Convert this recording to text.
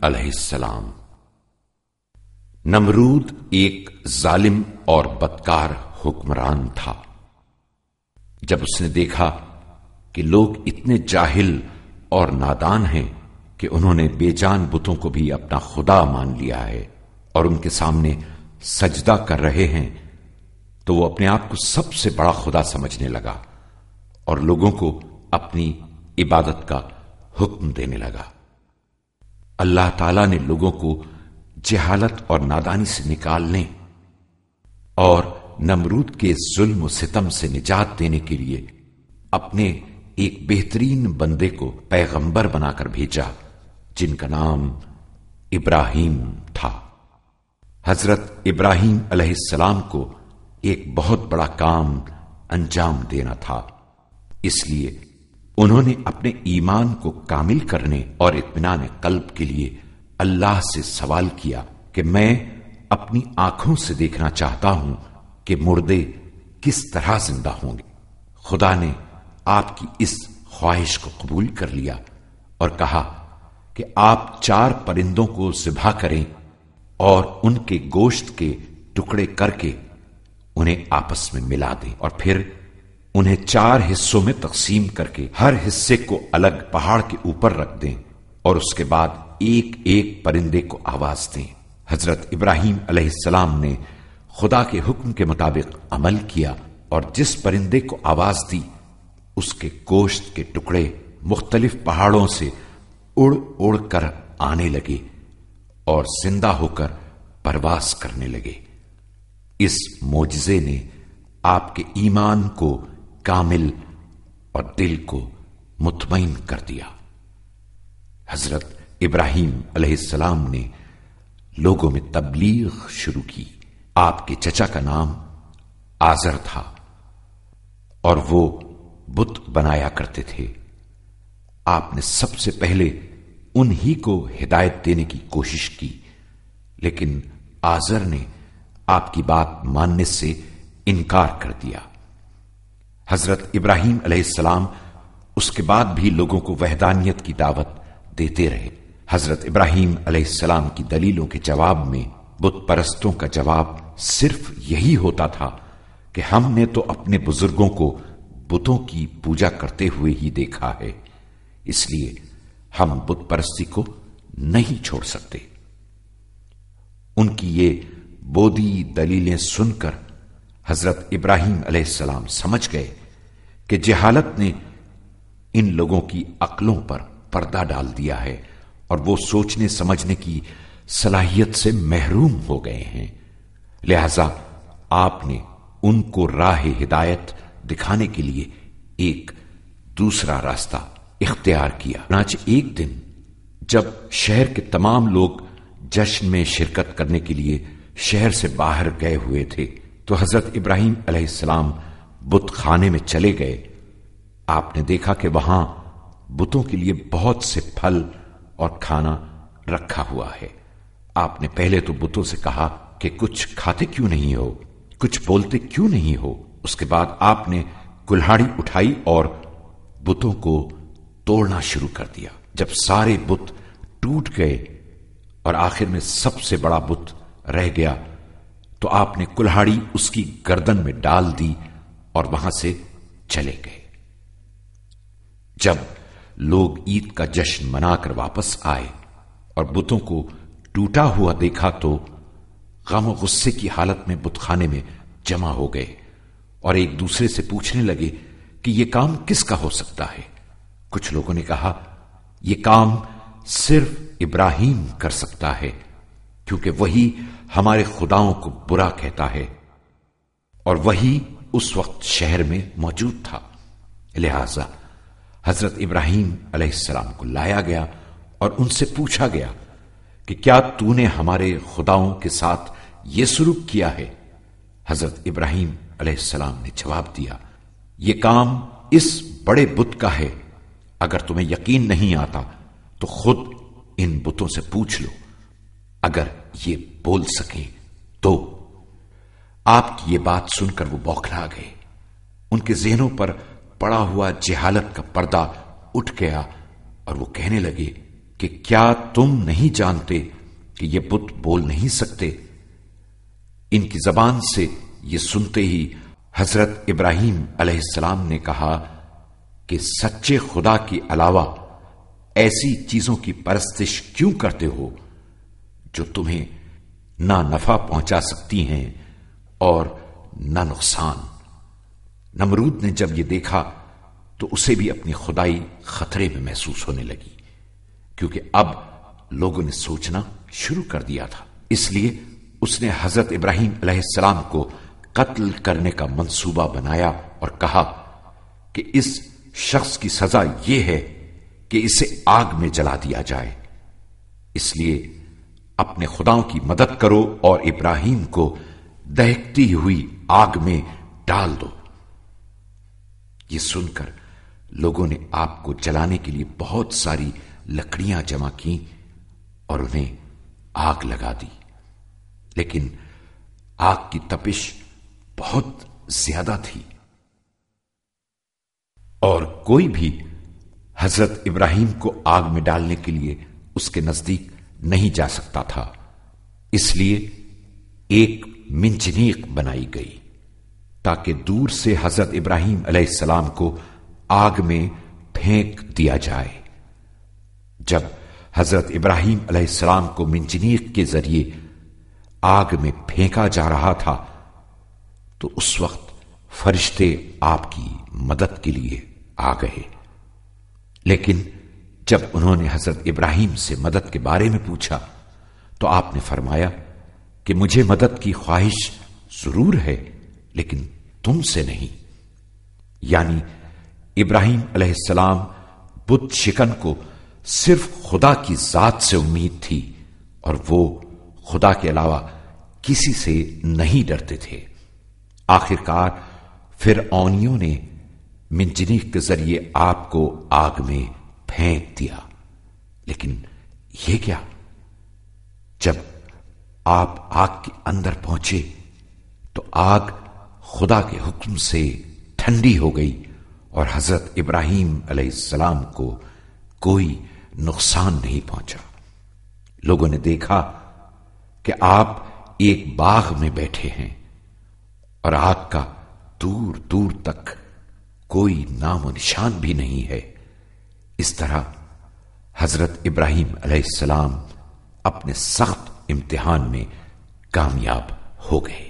علیہ السلام۔ نمرود ایک ظالم اور بدکار حکمران تھا۔ جب اس نے دیکھا کہ لوگ اتنے جاہل اور نادان ہیں کہ انہوں نے بے جان بتوں کو بھی اپنا خدا مان لیا ہے اور ان کے سامنے سجدہ کر رہے ہیں، تو وہ اپنے آپ کو سب سے بڑا خدا سمجھنے لگا اور لوگوں کو اپنی عبادت کا حکم دینے لگا۔ اللہ تعالیٰ نے لوگوں کو جہالت اور نادانی سے نکالنے اور نمرود کے ظلم و ستم سے نجات دینے کے لیے اپنے ایک بہترین بندے کو پیغمبر بنا کر بھیجا، جن کا نام ابراہیم تھا۔ حضرت ابراہیم علیہ السلام کو ایک بہت بڑا کام انجام دینا تھا، اس لیے انہوں نے اپنے ایمان کو کامل کرنے اور اطمینان قلب کے لیے اللہ سے سوال کیا کہ میں اپنی آنکھوں سے دیکھنا چاہتا ہوں کہ مردے کس طرح زندہ ہوں گے۔ خدا نے آپ کی اس خواہش کو قبول کر لیا اور کہا کہ آپ 4 پرندوں کو ذبح کریں اور ان کے گوشت کے ٹکڑے کر کے انہیں آپس میں ملا دیں اور پھر انہیں 4 حصوں میں تقسیم کر کے ہر حصے کو الگ پہاڑ کے اوپر رکھ دیں اور اس کے بعد ایک ایک پرندے کو آواز دیں۔ حضرت ابراہیم علیہ السلام نے خدا کے حکم کے مطابق عمل کیا اور جس پرندے کو آواز دی اس کے گوشت کے ٹکڑے مختلف پہاڑوں سے اڑ اڑ کر آنے لگے اور زندہ ہو کر پرواز کرنے لگے۔ اس معجزے نے آپ کے ایمان کو کامل اور دل کو مطمئن کر دیا۔ حضرت ابراہیم علیہ السلام نے لوگوں میں تبلیغ شروع کی۔ آپ کے چچا کا نام آزر تھا اور وہ بت بنایا کرتے تھے۔ آپ نے سب سے پہلے انہی کو ہدایت دینے کی کوشش کی، لیکن آزر نے آپ کی بات ماننے سے انکار کر دیا۔ حضرت ابراہیم علیہ السلام اس کے بعد بھی لوگوں کو وحدانیت کی دعوت دیتے رہے۔ حضرت ابراہیم علیہ السلام کی دلیلوں کے جواب میں بت پرستوں کا جواب صرف یہی ہوتا تھا کہ ہم نے تو اپنے بزرگوں کو بتوں کی پوجا کرتے ہوئے ہی دیکھا ہے، اس لیے ہم بت پرستی کو نہیں چھوڑ سکتے۔ ان کی یہ بودی دلیلیں سن کر حضرت ابراہیم علیہ السلام سمجھ گئے کہ جہالت نے ان لوگوں کی عقلوں پر پردہ ڈال دیا ہے اور وہ سوچنے سمجھنے کی صلاحیت سے محروم ہو گئے ہیں، لہذا آپ نے ان کو راہ ہدایت دکھانے کے لیے ایک دوسرا راستہ اختیار کیا۔ چنانچہ ایک دن جب شہر کے تمام لوگ جشن میں شرکت کرنے کے لیے شہر سے باہر گئے ہوئے تھے تو حضرت ابراہیم علیہ السلام بت خانے میں چلے گئے۔ آپ نے دیکھا کہ وہاں بتوں کے لیے بہت سے پھل اور کھانا رکھا ہوا ہے۔ آپ نے پہلے تو بتوں سے کہا کہ کچھ کھاتے کیوں نہیں ہو، کچھ بولتے کیوں نہیں ہو۔ اس کے بعد آپ نے کلہاڑی اٹھائی اور بتوں کو توڑنا شروع کر دیا۔ جب سارے بت ٹوٹ گئے اور آخر میں سب سے بڑا بت رہ گیا تو آپ نے کلہاڑی اس کی گردن میں ڈال دی اور وہاں سے چلے گئے۔ جب لوگ عید کا جشن منا کر واپس آئے اور بتوں کو ٹوٹا ہوا دیکھا تو غم و غصے کی حالت میں بت خانے میں جمع ہو گئے اور ایک دوسرے سے پوچھنے لگے کہ یہ کام کس کا ہو سکتا ہے۔ کچھ لوگوں نے کہا یہ کام صرف ابراہیم کر سکتا ہے، کیونکہ وہی ہمارے خداؤں کو برا کہتا ہے اور وہی اس وقت شہر میں موجود تھا۔ لہذا حضرت ابراہیم علیہ السلام کو لایا گیا اور ان سے پوچھا گیا کہ کیا تو نے ہمارے خداؤں کے ساتھ یہ سلوک کیا ہے؟ حضرت ابراہیم علیہ السلام نے جواب دیا، یہ کام اس بڑے بت کا ہے، اگر تمہیں یقین نہیں آتا تو خود ان بتوں سے پوچھ لو، اگر یہ بول سکیں تو۔ آپ کی یہ بات سن کر وہ بوکھلا گئے، ان کے ذہنوں پر پڑا ہوا جہالت کا پردہ اٹھ گیا اور وہ کہنے لگے کہ کیا تم نہیں جانتے کہ یہ بت بول نہیں سکتے؟ ان کی زبان سے یہ سنتے ہی حضرت ابراہیم علیہ السلام نے کہا کہ سچے خدا کے علاوہ ایسی چیزوں کی پرستش کیوں کرتے ہو جو تمہیں نہ نفع پہنچا سکتی ہیں اور نہ نقصان؟ نمرود نے جب یہ دیکھا تو اسے بھی اپنی خدائی خطرے میں محسوس ہونے لگی، کیونکہ اب لوگوں نے سوچنا شروع کر دیا تھا۔ اس لیے اس نے حضرت ابراہیم علیہ السلام کو قتل کرنے کا منصوبہ بنایا اور کہا کہ اس شخص کی سزا یہ ہے کہ اسے آگ میں جلا دیا جائے، اس لیے اپنے خداؤں کی مدد کرو اور ابراہیم کو دہکتی ہوئی آگ میں ڈال دو۔ یہ سن کر لوگوں نے آپ کو جلانے کے لیے بہت ساری لکڑیاں جمع کی اور انہیں آگ لگا دی، لیکن آگ کی تپش بہت زیادہ تھی اور کوئی بھی حضرت ابراہیم کو آگ میں ڈالنے کے لیے اس کے نزدیک نہیں جا سکتا تھا۔ اس لیے ایک منجنیق بنائی گئی تاکہ دور سے حضرت ابراہیم علیہ السلام کو آگ میں پھینک دیا جائے۔ جب حضرت ابراہیم علیہ السلام کو منجنیق کے ذریعے آگ میں پھینکا جا رہا تھا تو اس وقت فرشتے آپ کی مدد کے لیے آ گئے، لیکن جب انہوں نے حضرت ابراہیم سے مدد کے بارے میں پوچھا تو آپ نے فرمایا کہ مجھے مدد کی خواہش ضرور ہے لیکن تم سے نہیں۔ یعنی ابراہیم علیہ السلام بت شکن کو صرف خدا کی ذات سے امید تھی اور وہ خدا کے علاوہ کسی سے نہیں ڈرتے تھے۔ آخرکار فرعونیوں نے منجنیق کے ذریعے آپ کو آگ میں پھینک دیا، لیکن یہ کیا؟ جب آپ آگ کے اندر پہنچے تو آگ خدا کے حکم سے ٹھنڈی ہو گئی اور حضرت ابراہیم علیہ السلام کو کوئی نقصان نہیں پہنچا۔ لوگوں نے دیکھا کہ آپ ایک باغ میں بیٹھے ہیں اور آگ کا دور دور تک کوئی نام و نشان بھی نہیں ہے۔ اس طرح حضرت ابراہیم علیہ السلام اپنے سخت امتحان میں کامیاب ہو گئے۔